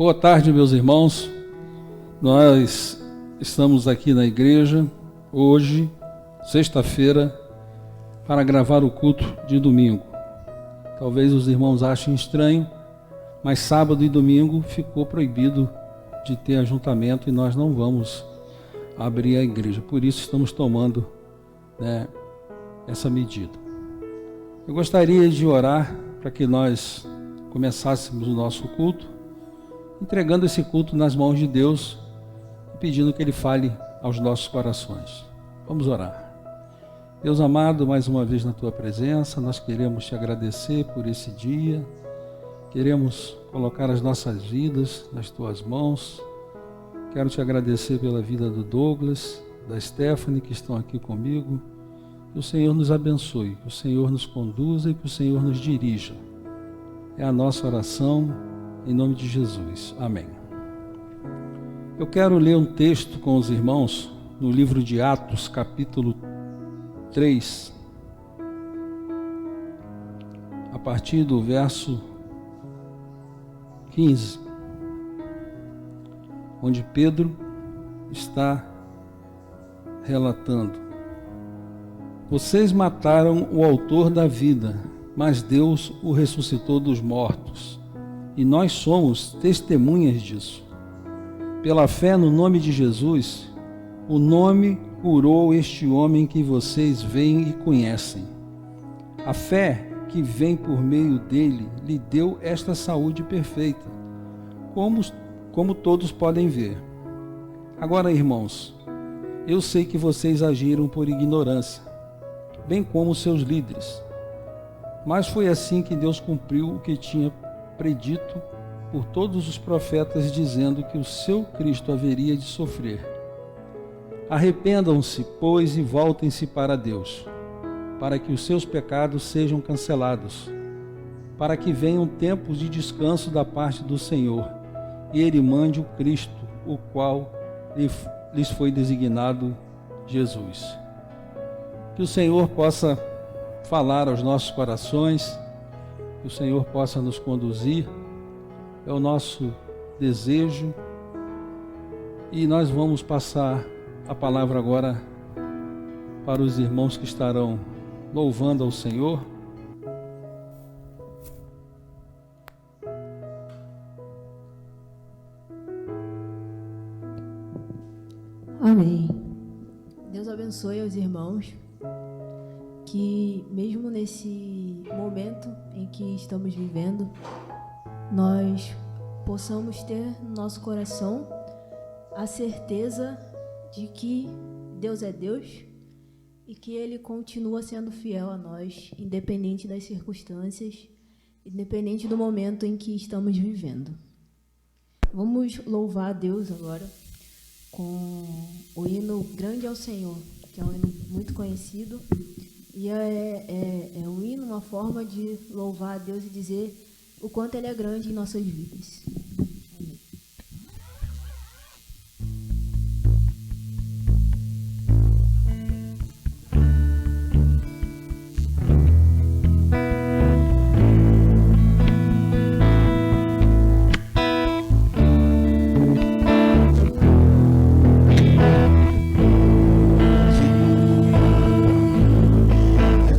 Boa tarde, meus irmãos. Nós estamos aqui na igreja hoje, sexta-feira, para gravar o culto de domingo. Talvez os irmãos achem estranho, mas sábado e domingo ficou proibido de ter ajuntamento e nós não vamos abrir a igreja. Por isso estamos tomando, essa medida. Eu gostaria de orar para que nós começássemos o nosso culto, entregando esse culto nas mãos de Deus e pedindo que Ele fale aos nossos corações. Vamos orar. Deus amado, mais uma vez na Tua presença, nós queremos Te agradecer por esse dia, queremos colocar as nossas vidas nas Tuas mãos. Quero Te agradecer pela vida do Douglas, da Stephanie, que estão aqui comigo. Que o Senhor nos abençoe, que o Senhor nos conduza e que o Senhor nos dirija. É a nossa oração, em nome de Jesus. Amém. Eu quero ler um texto com os irmãos no livro de Atos, capítulo 3, a partir do verso 15, onde Pedro está relatando: vocês mataram o autor da vida, mas Deus o ressuscitou dos mortos. E nós somos testemunhas disso. Pela fé no nome de Jesus, o nome curou este homem que vocês veem e conhecem. A fé que vem por meio dele lhe deu esta saúde perfeita, como todos podem ver. Agora, irmãos, eu sei que vocês agiram por ignorância, bem como seus líderes. Mas foi assim que Deus cumpriu o que tinha predito por todos os profetas, dizendo que o seu Cristo haveria de sofrer. Arrependam-se, pois, e voltem-se para Deus, para que os seus pecados sejam cancelados, para que venham tempos de descanso da parte do Senhor, e Ele mande o Cristo, o qual lhes foi designado Jesus. Que o Senhor possa falar aos nossos corações, que o Senhor possa nos conduzir, é o nosso desejo, e nós vamos passar a palavra agora para os irmãos que estarão louvando ao Senhor. Amém. Deus abençoe aos irmãos, que mesmo nesse momento em que estamos vivendo, nós possamos ter no nosso coração a certeza de que Deus é Deus e que Ele continua sendo fiel a nós, independente das circunstâncias, independente do momento em que estamos vivendo. Vamos louvar a Deus agora com o hino Grande ao Senhor, que é um hino muito conhecido. E é um hino, uma forma de louvar a Deus e dizer o quanto Ele é grande em nossas vidas. Amém.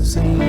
Senhor,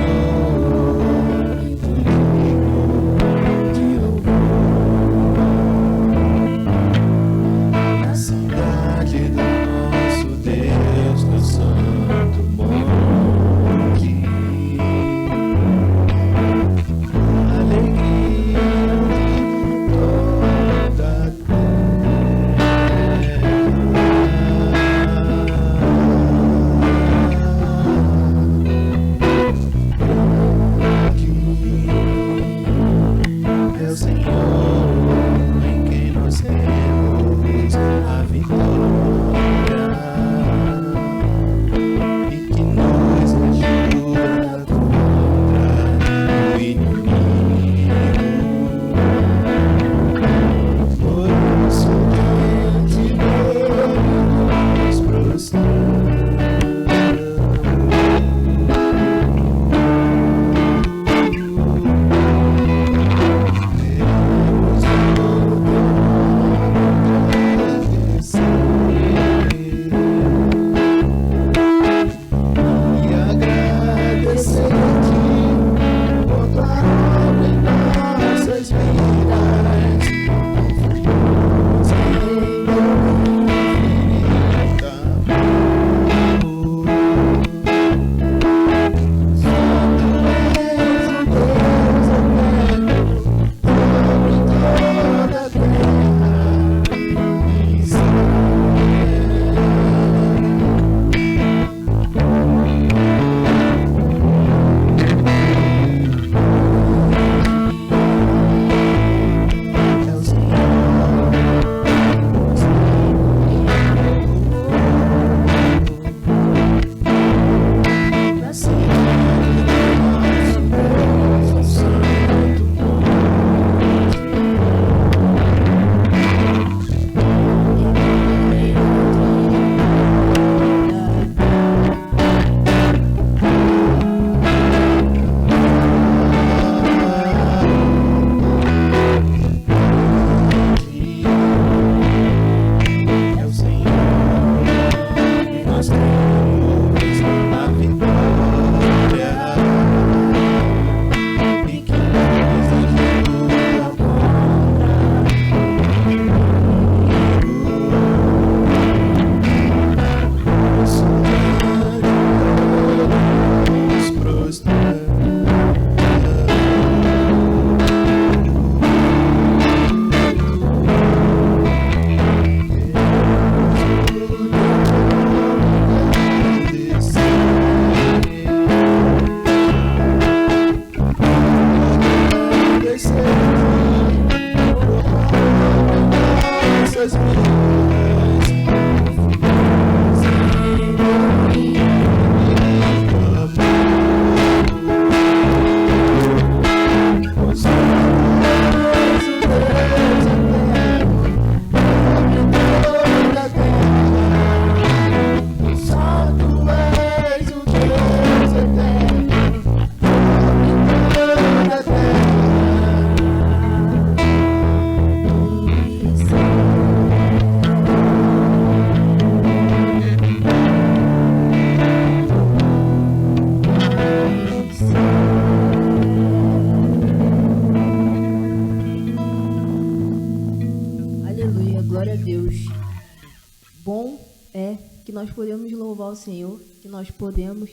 ao Senhor que nós podemos,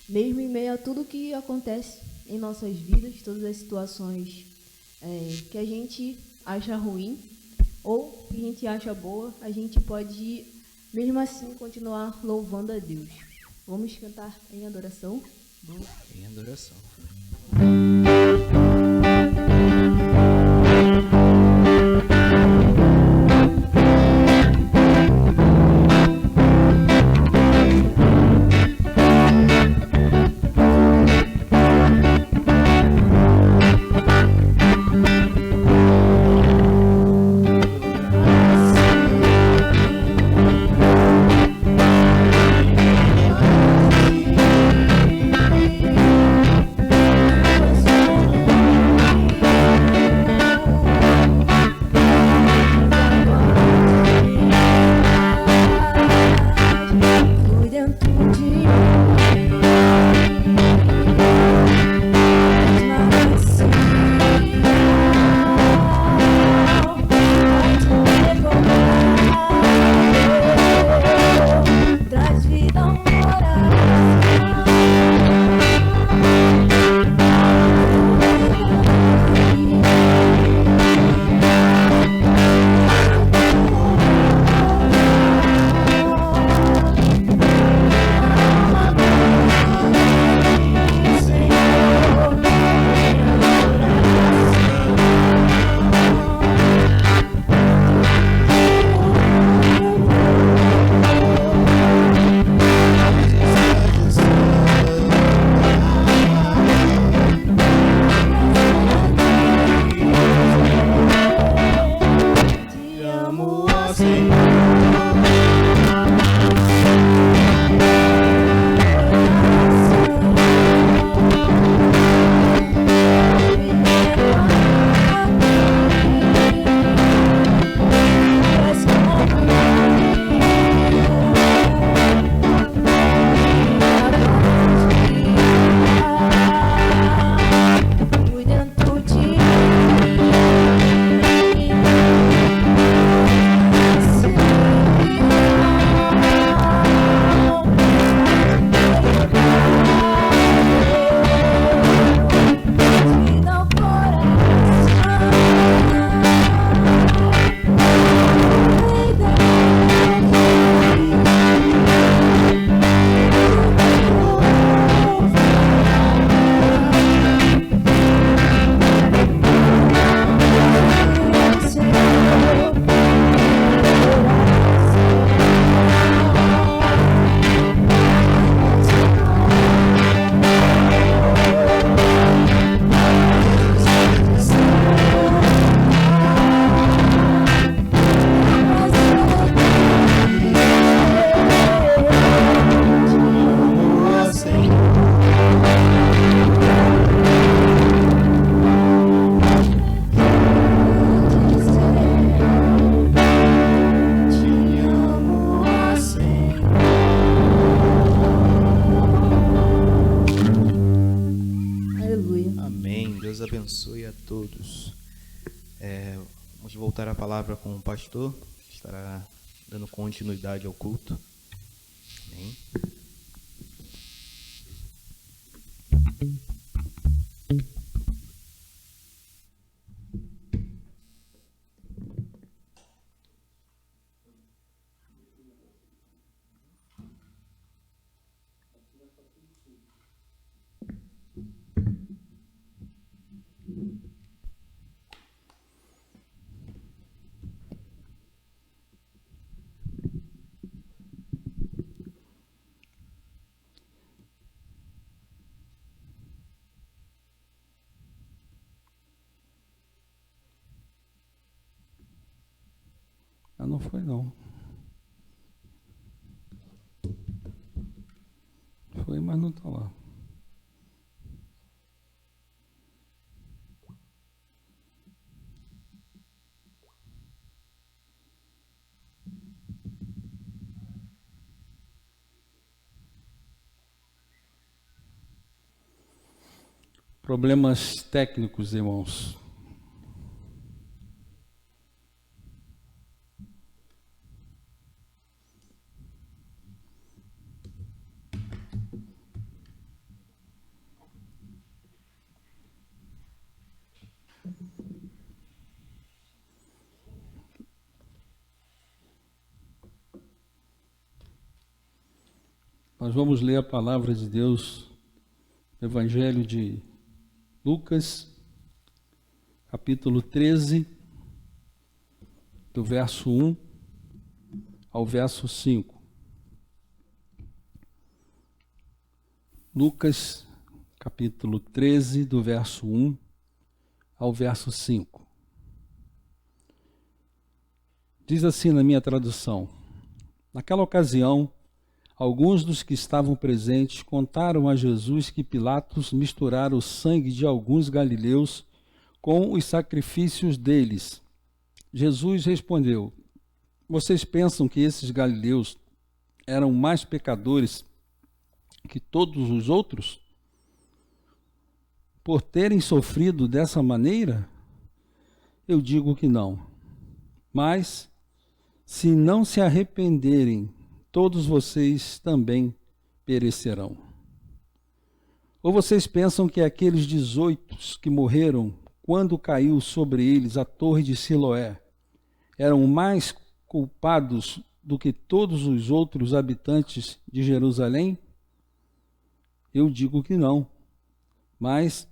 mesmo em meio a tudo que acontece em nossas vidas, todas as situações que a gente acha ruim ou que a gente acha boa, a gente pode, mesmo assim, continuar louvando a Deus. Vamos cantar em adoração? Em adoração. Abençoe a todos. Vamos voltar a palavra com o pastor, que estará dando continuidade ao culto. Amém. Ah, não foi não. Foi, mas não está lá. Problemas técnicos, irmãos. Nós vamos ler a palavra de Deus no Evangelho de Lucas, capítulo 13, do verso 1 ao verso 5. Lucas, capítulo 13, do verso 1 ao verso 5. Diz assim na minha tradução: naquela ocasião, alguns dos que estavam presentes contaram a Jesus que Pilatos misturara o sangue de alguns galileus com os sacrifícios deles. Jesus respondeu: vocês pensam que esses galileus eram mais pecadores que todos os outros, por terem sofrido dessa maneira? Eu digo que não. Mas, se não se arrependerem, todos vocês também perecerão. Ou vocês pensam que aqueles 18 que morreram quando caiu sobre eles a torre de Siloé eram mais culpados do que todos os outros habitantes de Jerusalém? Eu digo que não. Mas,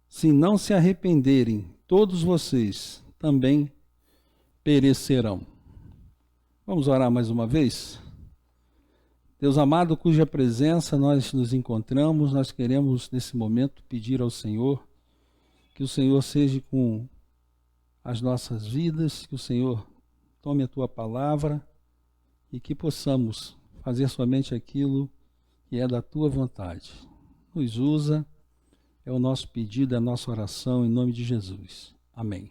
se não se arrependerem, todos vocês também perecerão. Vamos orar mais uma vez? Deus amado, cuja presença nós nos encontramos, nós queremos nesse momento pedir ao Senhor que o Senhor seja com as nossas vidas, que o Senhor tome a Tua palavra e que possamos fazer somente aquilo que é da Tua vontade. Nos usa, é o nosso pedido, é a nossa oração, em nome de Jesus. Amém.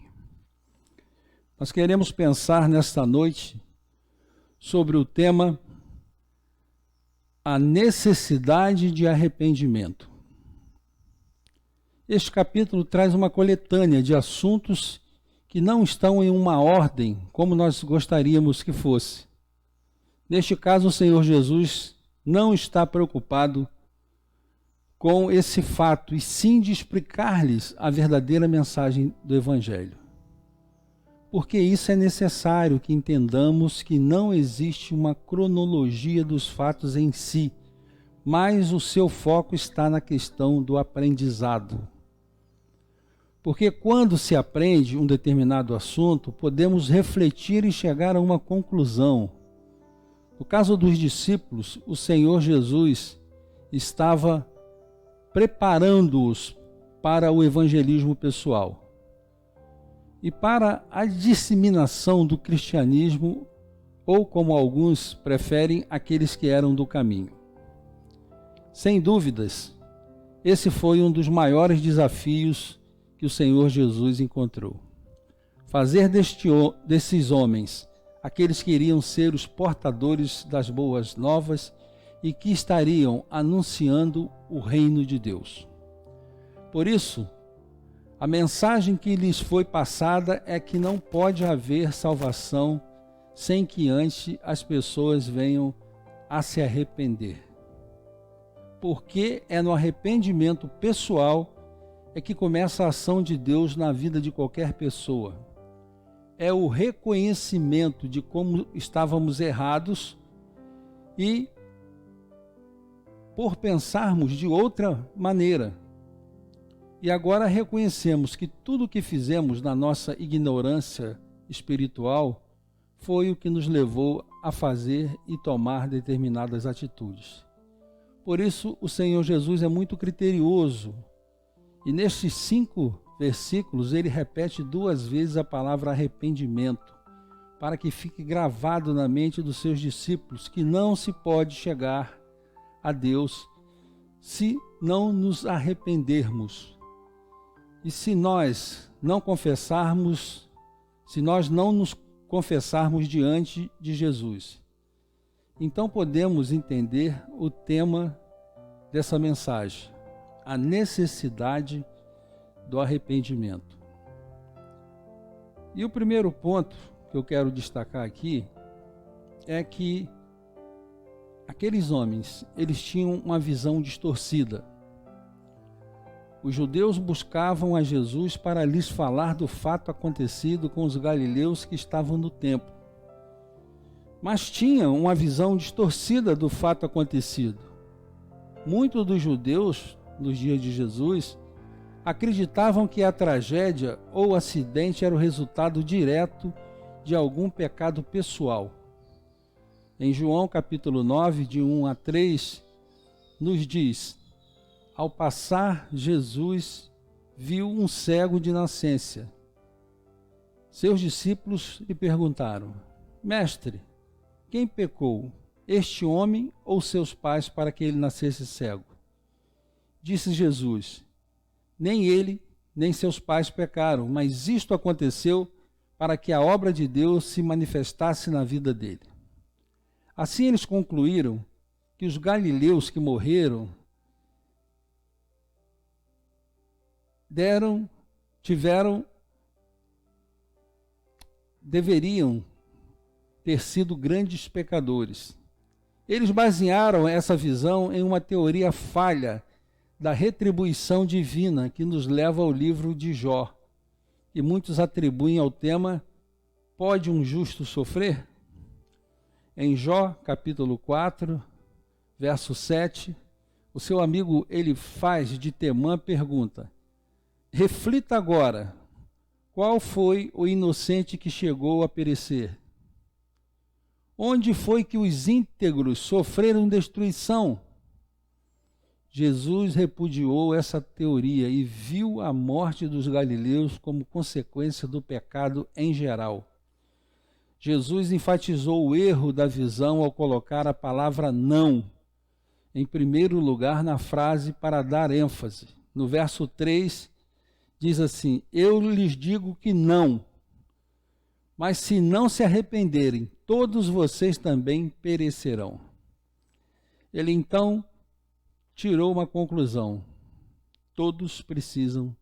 Nós queremos pensar nesta noite sobre o tema a necessidade de arrependimento. Este capítulo traz uma coletânea de assuntos que não estão em uma ordem como nós gostaríamos que fosse. Neste caso, o Senhor Jesus não está preocupado com esse fato, e sim de explicar-lhes a verdadeira mensagem do Evangelho. Porque isso é necessário que entendamos que não existe uma cronologia dos fatos em si, mas o seu foco está na questão do aprendizado. Porque quando se aprende um determinado assunto, podemos refletir e chegar a uma conclusão. No caso dos discípulos, o Senhor Jesus estava preparando-os para o evangelismo pessoal e para a disseminação do cristianismo, ou como alguns preferem, aqueles que eram do caminho. Sem dúvidas, esse foi um dos maiores desafios que o Senhor Jesus encontrou. Fazer desses homens aqueles que iriam ser os portadores das boas novas e que estariam anunciando o reino de Deus. Por isso, a mensagem que lhes foi passada é que não pode haver salvação sem que antes as pessoas venham a se arrepender. Porque é no arrependimento pessoal é que começa a ação de Deus na vida de qualquer pessoa. É o reconhecimento de como estávamos errados e por pensarmos de outra maneira. E agora reconhecemos que tudo o que fizemos na nossa ignorância espiritual foi o que nos levou a fazer e tomar determinadas atitudes. Por isso, o Senhor Jesus é muito criterioso. E nestes 5 versículos, ele repete 2 vezes a palavra arrependimento, para que fique gravado na mente dos seus discípulos que não se pode chegar a Deus se não nos arrependermos. E se nós não confessarmos, se nós não nos confessarmos diante de Jesus, então podemos entender o tema dessa mensagem, a necessidade do arrependimento. E o primeiro ponto que eu quero destacar aqui é que aqueles homens, eles tinham uma visão distorcida. Os judeus buscavam a Jesus para lhes falar do fato acontecido com os galileus que estavam no templo. Mas tinham uma visão distorcida do fato acontecido. muitos dos judeus, nos dias de Jesus, acreditavam que a tragédia ou acidente era o resultado direto de algum pecado pessoal. Em João capítulo 9, de 1 a 3, nos diz: ao passar, Jesus viu um cego de nascença. Seus discípulos lhe perguntaram: Mestre, quem pecou, este homem ou seus pais, para que ele nascesse cego? Disse Jesus: nem ele, nem seus pais pecaram, mas isto aconteceu para que a obra de Deus se manifestasse na vida dele. Assim eles concluíram que os galileus que morreram deveriam ter sido grandes pecadores. Eles basearam essa visão em uma teoria falha da retribuição divina que nos leva ao livro de Jó, e muitos atribuem ao tema: pode um justo sofrer? Em Jó, capítulo 4, verso 7, o seu amigo Elifaz de Temã pergunta: reflita agora, qual foi o inocente que chegou a perecer? Onde foi que os íntegros sofreram destruição? Jesus repudiou essa teoria e viu a morte dos galileus como consequência do pecado em geral. Jesus enfatizou o erro da visão ao colocar a palavra não em primeiro lugar na frase para dar ênfase. No verso 3, diz assim: eu lhes digo que não, mas se não se arrependerem, todos vocês também perecerão. Ele então tirou uma conclusão: todos precisam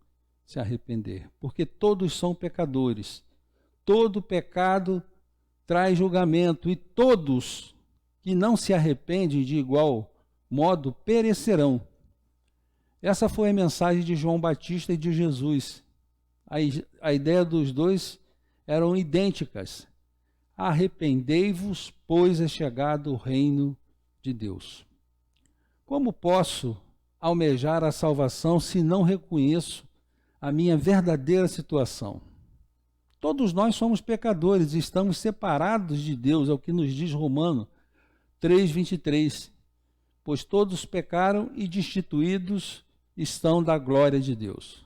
se arrepender, porque todos são pecadores. Todo pecado traz julgamento e todos que não se arrependem de igual modo perecerão. Essa foi a mensagem de João Batista e de Jesus. A ideia dos dois eram idênticas. Arrependei-vos, pois é chegado o reino de Deus. Como posso almejar a salvação se não reconheço a minha verdadeira situação? Todos nós somos pecadores e estamos separados de Deus, é o que nos diz Romanos 3:23. Pois todos pecaram e destituídos estão da glória de Deus.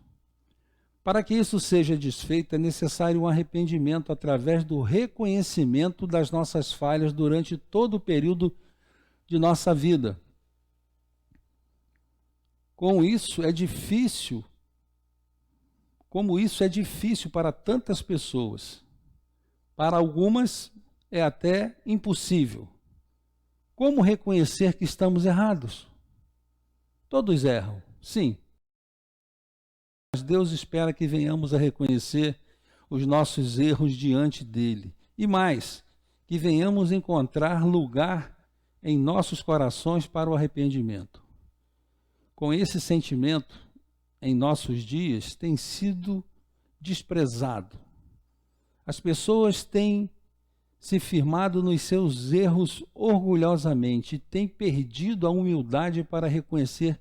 Para que isso seja desfeito, é necessário um arrependimento através do reconhecimento das nossas falhas durante todo o período de nossa vida. Como isso é difícil para tantas pessoas. Para algumas é até impossível. Como reconhecer que estamos errados? Todos erram, sim. Mas Deus espera que venhamos a reconhecer os nossos erros diante dele. E mais, que venhamos encontrar lugar em nossos corações para o arrependimento. Com esse sentimento, em nossos dias, tem sido desprezado. As pessoas têm se firmado nos seus erros orgulhosamente e têm perdido a humildade para reconhecer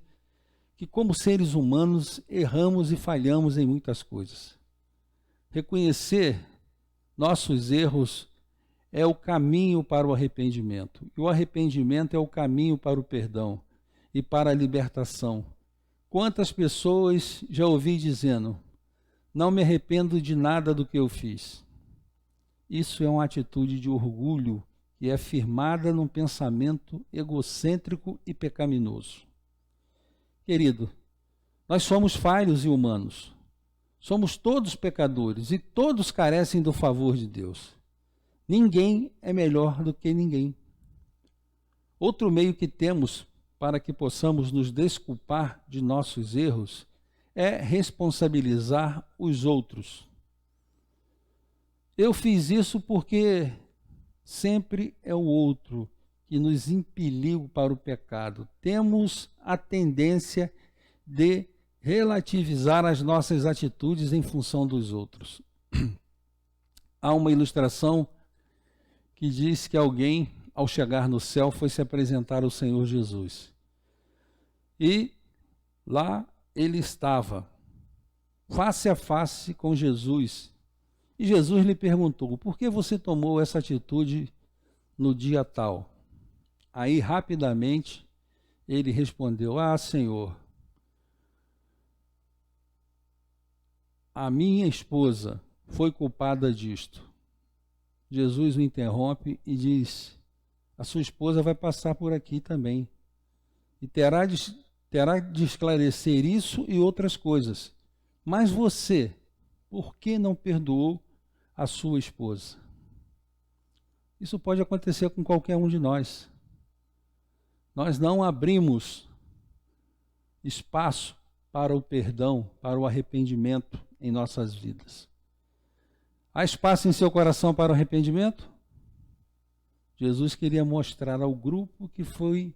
que, como seres humanos, erramos e falhamos em muitas coisas. Reconhecer nossos erros é o caminho para o arrependimento. E o arrependimento é o caminho para o perdão e para a libertação. Quantas pessoas já ouvi dizendo: não me arrependo de nada do que eu fiz. Isso é uma atitude de orgulho que é firmada num pensamento egocêntrico e pecaminoso. Querido, nós somos falhos e humanos. Somos todos pecadores e todos carecem do favor de Deus. Ninguém é melhor do que ninguém. Outro meio que temos para que possamos nos desculpar de nossos erros é responsabilizar os outros. Eu fiz isso porque sempre é o outro que nos impeliu para o pecado. Temos a tendência de relativizar as nossas atitudes em função dos outros. Há uma ilustração que diz que alguém, ao chegar no céu, foi se apresentar ao Senhor Jesus. E lá ele estava, face a face com Jesus. E Jesus lhe perguntou: por que você tomou essa atitude no dia tal? Aí, rapidamente, ele respondeu: ah, Senhor, a minha esposa foi culpada disto. Jesus o interrompe e diz: a sua esposa vai passar por aqui também. E terá de esclarecer isso e outras coisas. Mas você, por que não perdoou a sua esposa? Isso pode acontecer com qualquer um de nós. Nós não abrimos espaço para o perdão, para o arrependimento em nossas vidas. Há espaço em seu coração para o arrependimento? Jesus queria mostrar ao grupo que foi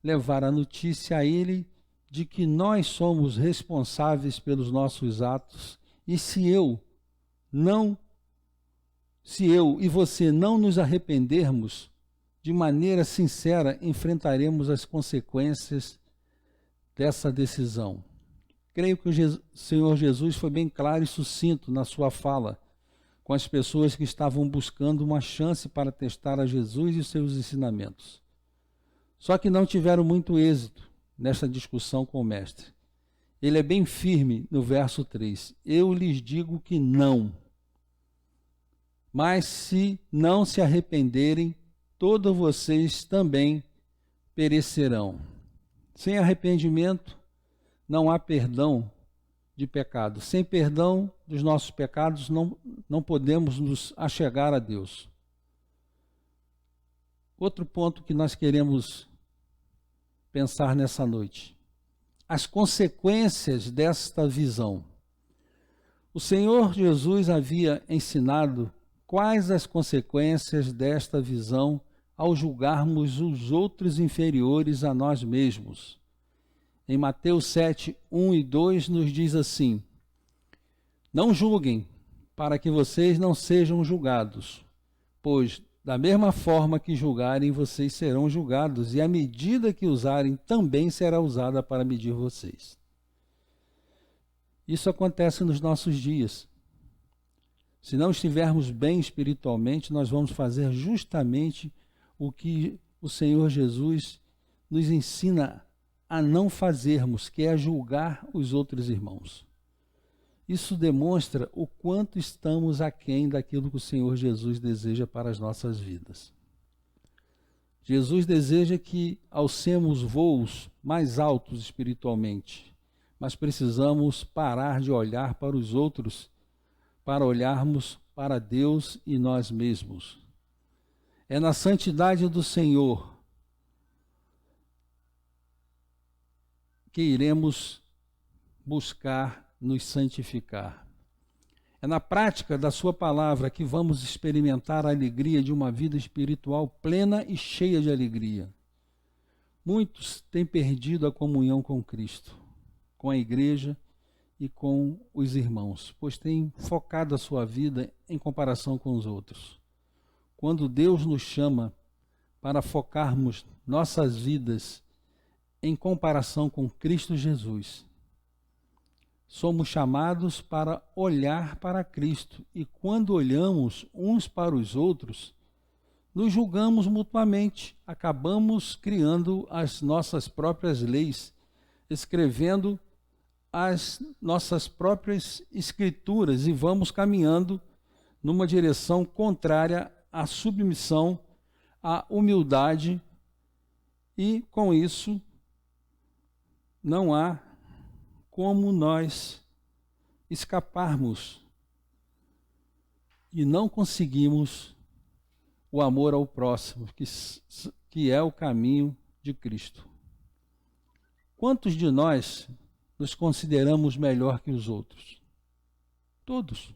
levar a notícia a ele de que nós somos responsáveis pelos nossos atos, e se eu e você não nos arrependermos de maneira sincera, enfrentaremos as consequências dessa decisão. Creio que o Senhor Jesus foi bem claro e sucinto na sua fala com as pessoas que estavam buscando uma chance para testar a Jesus e seus ensinamentos. Só que não tiveram muito êxito nesta discussão com o Mestre. Ele é bem firme no verso 3. Eu lhes digo que não. Mas se não se arrependerem, todos vocês também perecerão. Sem arrependimento, não há perdão de pecado. Sem perdão dos nossos pecados, não podemos nos achegar a Deus. Outro ponto que nós queremos pensar nessa noite: as consequências desta visão. O Senhor Jesus havia ensinado quais as consequências desta visão ao julgarmos os outros inferiores a nós mesmos. Em Mateus 7, 1 e 2 nos diz assim: não julguem, para que vocês não sejam julgados, pois da mesma forma que julgarem, vocês serão julgados, e a medida que usarem também será usada para medir vocês. Isso acontece nos nossos dias. Se não estivermos bem espiritualmente, nós vamos fazer justamente o que o Senhor Jesus nos ensina a não fazermos, que é julgar os outros irmãos. Isso demonstra o quanto estamos aquém daquilo que o Senhor Jesus deseja para as nossas vidas. Jesus deseja que alcemos voos mais altos espiritualmente, mas precisamos parar de olhar para os outros para olharmos para Deus e nós mesmos. É na santidade do Senhor que iremos buscar nos santificar. É na prática da sua palavra que vamos experimentar a alegria de uma vida espiritual plena e cheia de alegria. Muitos têm perdido a comunhão com Cristo, com a igreja e com os irmãos, pois têm focado a sua vida em comparação com os outros. Quando Deus nos chama para focarmos nossas vidas em comparação com Cristo Jesus, somos chamados para olhar para Cristo, e quando olhamos uns para os outros, nos julgamos mutuamente, acabamos criando as nossas próprias leis, escrevendo as nossas próprias escrituras e vamos caminhando numa direção contrária à submissão, à humildade, e com isso não há como nós escaparmos e não conseguimos o amor ao próximo, que é o caminho de Cristo. Quantos de nós nos consideramos melhor que os outros? Todos.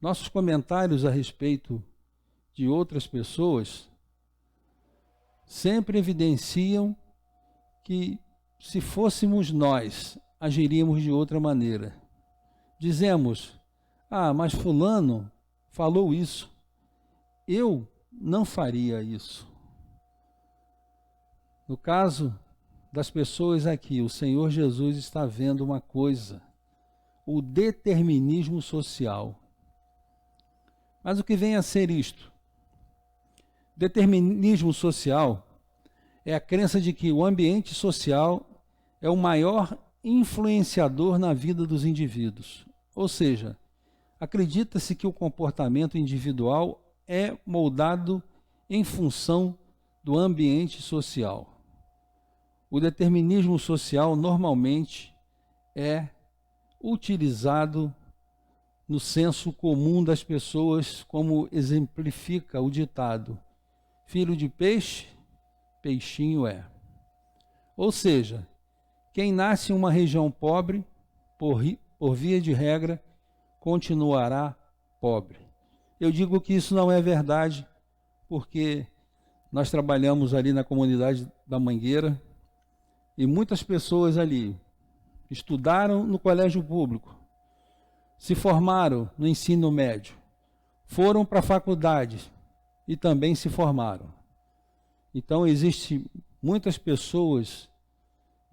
Nossos comentários a respeito de outras pessoas sempre evidenciam que, se fôssemos nós, agiríamos de outra maneira. Dizemos: mas fulano falou isso, eu não faria isso. No caso das pessoas aqui, o Senhor Jesus está vendo uma coisa: o determinismo social. Mas o que vem a ser isto? Determinismo social é a crença de que o ambiente social é o maior influenciador na vida dos indivíduos. Ou seja, acredita-se que o comportamento individual é moldado em função do ambiente social. O determinismo social normalmente é utilizado no senso comum das pessoas, como exemplifica o ditado: filho de peixe, peixinho é. Ou seja, quem nasce em uma região pobre, por via de regra, continuará pobre. Eu digo que isso não é verdade, porque nós trabalhamos ali na comunidade da Mangueira e muitas pessoas ali estudaram no colégio público, se formaram no ensino médio, foram para a faculdade e também se formaram. Então, existem muitas pessoas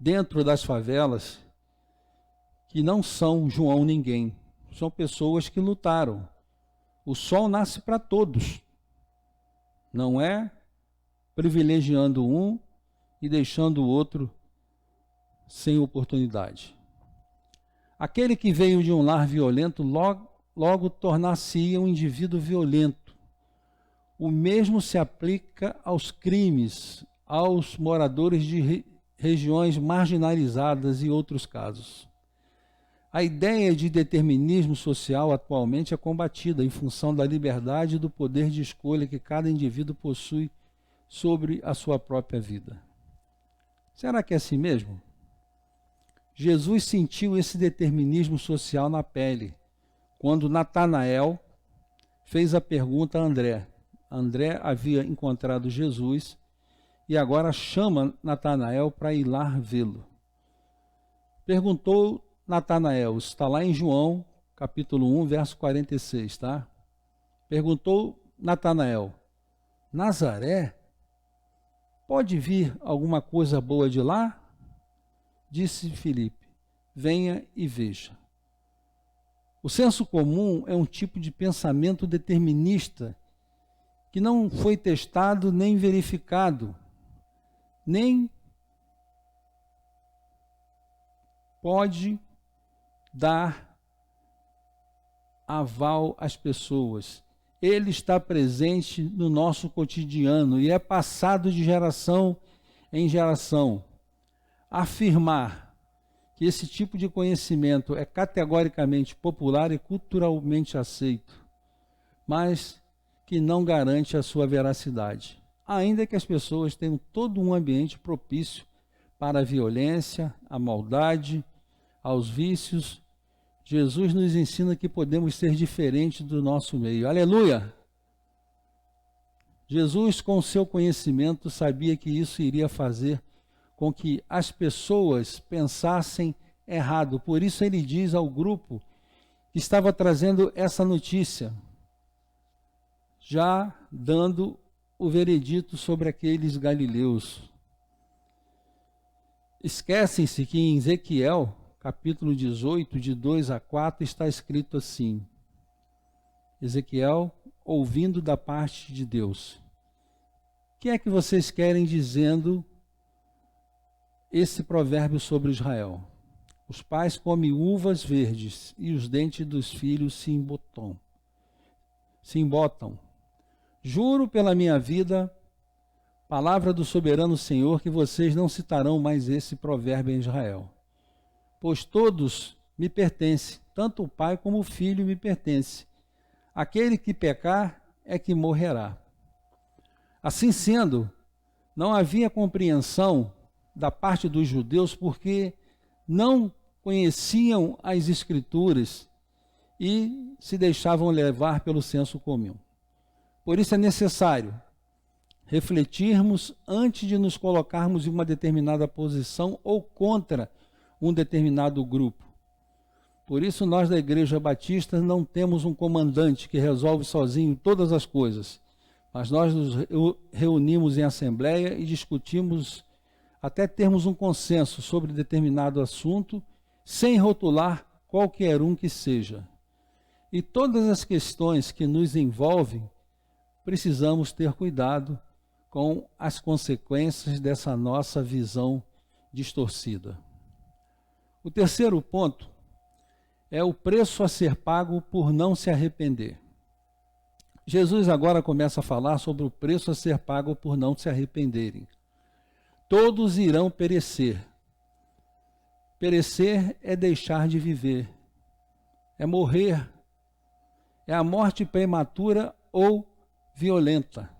dentro das favelas que não são João ninguém. São pessoas que lutaram. O sol nasce para todos. Não é privilegiando um e deixando o outro sem oportunidade. Aquele que veio de um lar violento logo tornar-se-ia um indivíduo violento. O mesmo se aplica aos crimes, aos moradores de regiões marginalizadas e outros casos. A ideia de determinismo social atualmente é combatida em função da liberdade e do poder de escolha que cada indivíduo possui sobre a sua própria vida. Será que é assim mesmo? Jesus sentiu esse determinismo social na pele, quando Natanael fez a pergunta a André. André havia encontrado Jesus e agora chama Natanael para ir lá vê-lo. Perguntou Natanael, está lá em João, capítulo 1, verso 46, tá? Perguntou Natanael: Nazaré? Pode vir alguma coisa boa de lá? Disse Filipe: venha e veja. O senso comum é um tipo de pensamento determinista que não foi testado nem verificado, nem pode dar aval às pessoas. Ele está presente no nosso cotidiano e é passado de geração em geração. Afirmar que esse tipo de conhecimento é categoricamente popular e culturalmente aceito, mas que não garante a sua veracidade, ainda que as pessoas tenham todo um ambiente propício para a violência, a maldade, aos vícios. Jesus nos ensina que podemos ser diferentes do nosso meio. Aleluia! Jesus, com seu conhecimento, sabia que isso iria fazer com que as pessoas pensassem errado. Por isso ele diz ao grupo que estava trazendo essa notícia, já dando o veredito sobre aqueles galileus. Esquecem-se que em Ezequiel, capítulo 18, de 2 a 4, está escrito assim: Ezequiel, ouvindo da parte de Deus: o que é que vocês querem dizendo esse provérbio sobre Israel? Os pais comem uvas verdes e os dentes dos filhos se embotam. Juro pela minha vida, palavra do soberano Senhor, que vocês não citarão mais esse provérbio em Israel. Pois todos me pertencem, tanto o pai como o filho me pertencem. Aquele que pecar é que morrerá. Assim sendo, não havia compreensão da parte dos judeus, porque não conheciam as Escrituras e se deixavam levar pelo senso comum. Por isso é necessário refletirmos antes de nos colocarmos em uma determinada posição ou contra um determinado grupo. Por isso nós da Igreja Batista não temos um comandante que resolve sozinho todas as coisas, mas nós nos reunimos em assembleia e discutimos até termos um consenso sobre determinado assunto, sem rotular qualquer um que seja. E todas as questões que nos envolvem, precisamos ter cuidado com as consequências dessa nossa visão distorcida. O terceiro ponto é o preço a ser pago por não se arrepender. Jesus agora começa a falar sobre o preço a ser pago por não se arrependerem. Todos irão perecer. Perecer é deixar de viver, é morrer, é a morte prematura ou violenta.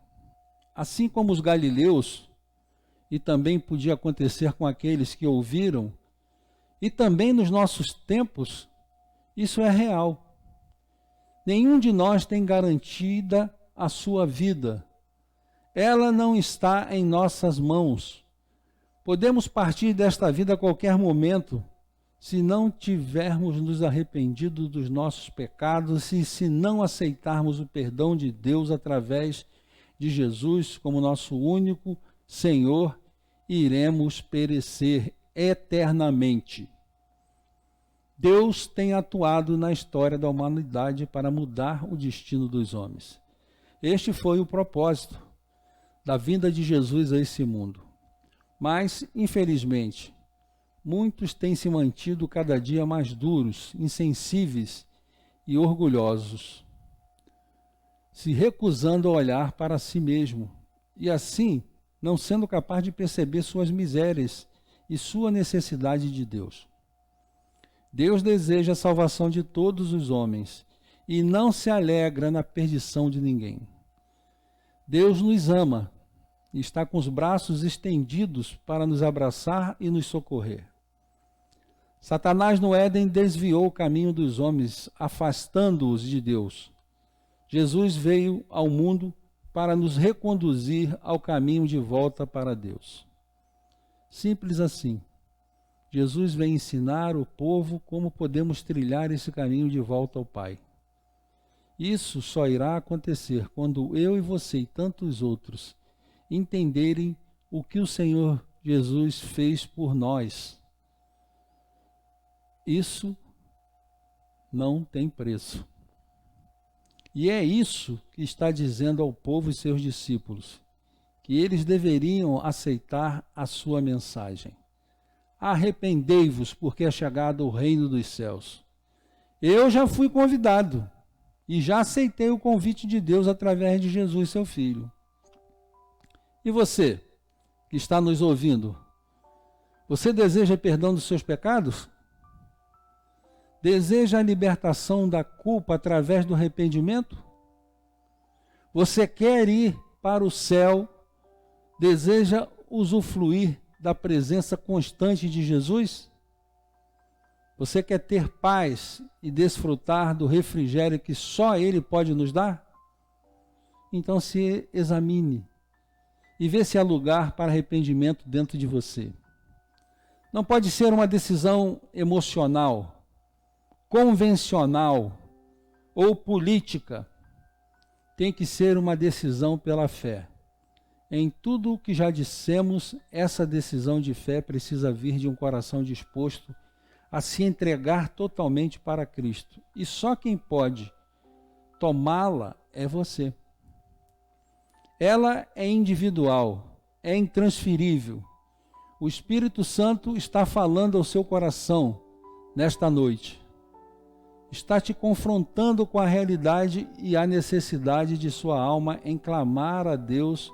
Assim como os galileus, e também podia acontecer com aqueles que ouviram, e também nos nossos tempos, isso é real. Nenhum de nós tem garantida a sua vida. Ela não está em nossas mãos. Podemos partir desta vida a qualquer momento, se não tivermos nos arrependido dos nossos pecados e se não aceitarmos o perdão de Deus através de Jesus como nosso único Senhor, iremos perecer eternamente. Deus tem atuado na história da humanidade para mudar o destino dos homens. Este foi o propósito da vinda de Jesus a esse mundo. Mas, infelizmente, muitos têm se mantido cada dia mais duros, insensíveis e orgulhosos, se recusando a olhar para si mesmo e, assim, não sendo capaz de perceber suas misérias e sua necessidade de Deus. Deus deseja a salvação de todos os homens e não se alegra na perdição de ninguém. Deus nos ama e está com os braços estendidos para nos abraçar e nos socorrer. Satanás no Éden desviou o caminho dos homens, afastando-os de Deus. Jesus veio ao mundo para nos reconduzir ao caminho de volta para Deus. Simples assim. Jesus vem ensinar o povo como podemos trilhar esse caminho de volta ao Pai. Isso só irá acontecer quando eu e você e tantos outros entenderem o que o Senhor Jesus fez por nós. Isso não tem preço. E é isso que está dizendo ao povo e seus discípulos, que eles deveriam aceitar a sua mensagem. Arrependei-vos, porque é chegado o reino dos céus. Eu já fui convidado e já aceitei o convite de Deus através de Jesus, seu Filho. E você, que está nos ouvindo, você deseja perdão dos seus pecados? Deseja a libertação da culpa através do arrependimento? Você quer ir para o céu? Deseja usufruir da presença constante de Jesus? Você quer ter paz e desfrutar do refrigério que só Ele pode nos dar? Então se examine e vê se há lugar para arrependimento dentro de você. Não pode ser uma decisão emocional, convencional ou política. Tem que ser uma decisão pela fé. Em tudo o que já dissemos, essa decisão de fé precisa vir de um coração disposto a se entregar totalmente para Cristo. E só quem pode tomá-la é você. Ela é individual, é intransferível. O Espírito Santo está falando ao seu coração nesta noite. Está te confrontando com a realidade e a necessidade de sua alma em clamar a Deus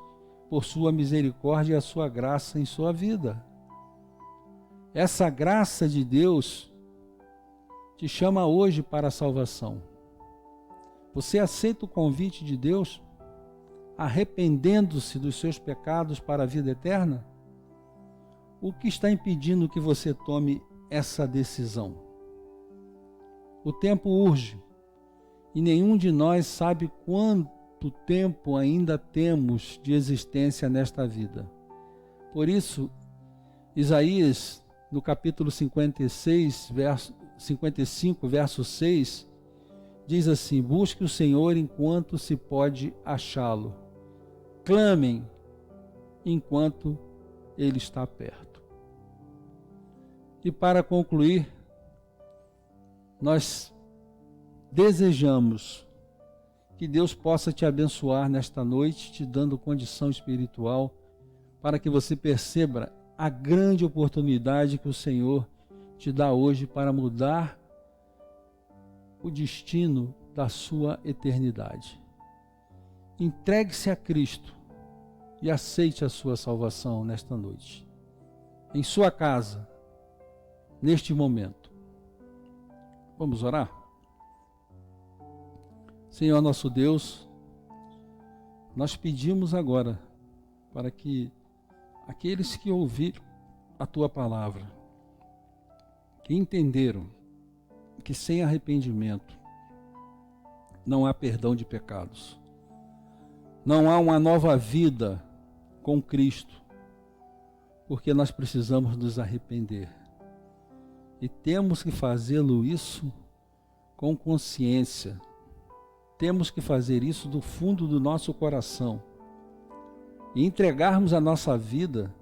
por sua misericórdia e a sua graça em sua vida. Essa graça de Deus te chama hoje para a salvação. Você aceita o convite de Deus, arrependendo-se dos seus pecados para a vida eterna? O que está impedindo que você tome essa decisão? O tempo urge e nenhum de nós sabe quanto tempo ainda temos de existência nesta vida. Por isso, Isaías, no capítulo 55, verso 6, diz assim: busque o Senhor enquanto se pode achá-lo. Clamem enquanto Ele está perto. E para concluir, nós desejamos que Deus possa te abençoar nesta noite, te dando condição espiritual para que você perceba a grande oportunidade que o Senhor te dá hoje para mudar o destino da sua eternidade. Entregue-se a Cristo e aceite a sua salvação nesta noite, em sua casa, neste momento. Vamos orar? Senhor nosso Deus, nós pedimos agora para que aqueles que ouviram a Tua palavra, que entenderam que sem arrependimento não há perdão de pecados, não há uma nova vida com Cristo, porque nós precisamos nos arrepender. E temos que fazê-lo isso com consciência. Temos que fazer isso do fundo do nosso coração e entregarmos a nossa vida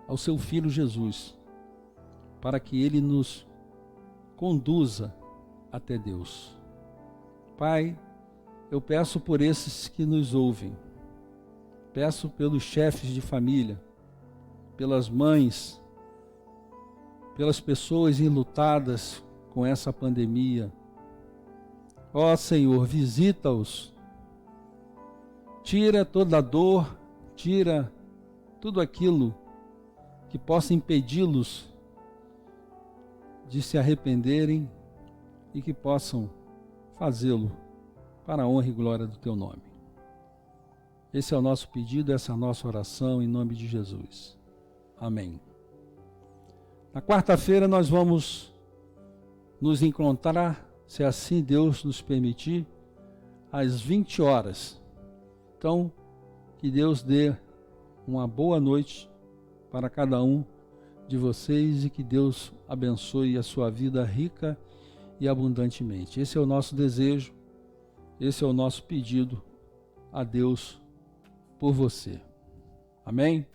ao Seu Filho Jesus, para que Ele nos conduza até Deus. Pai, eu peço por esses que nos ouvem, peço pelos chefes de família, pelas mães, pelas pessoas enlutadas com essa pandemia. Ó Senhor, visita-os, tira toda a dor, tira tudo aquilo que possa impedi-los de se arrependerem e que possam fazê-lo para a honra e glória do Teu nome. Esse é o nosso pedido, essa é a nossa oração em nome de Jesus. Amém. Na quarta-feira nós vamos nos encontrar, se assim Deus nos permitir, às 20 horas. Então, que Deus dê uma boa noite para cada um de vocês e que Deus abençoe a sua vida rica e abundantemente. Esse é o nosso desejo, esse é o nosso pedido a Deus por você. Amém?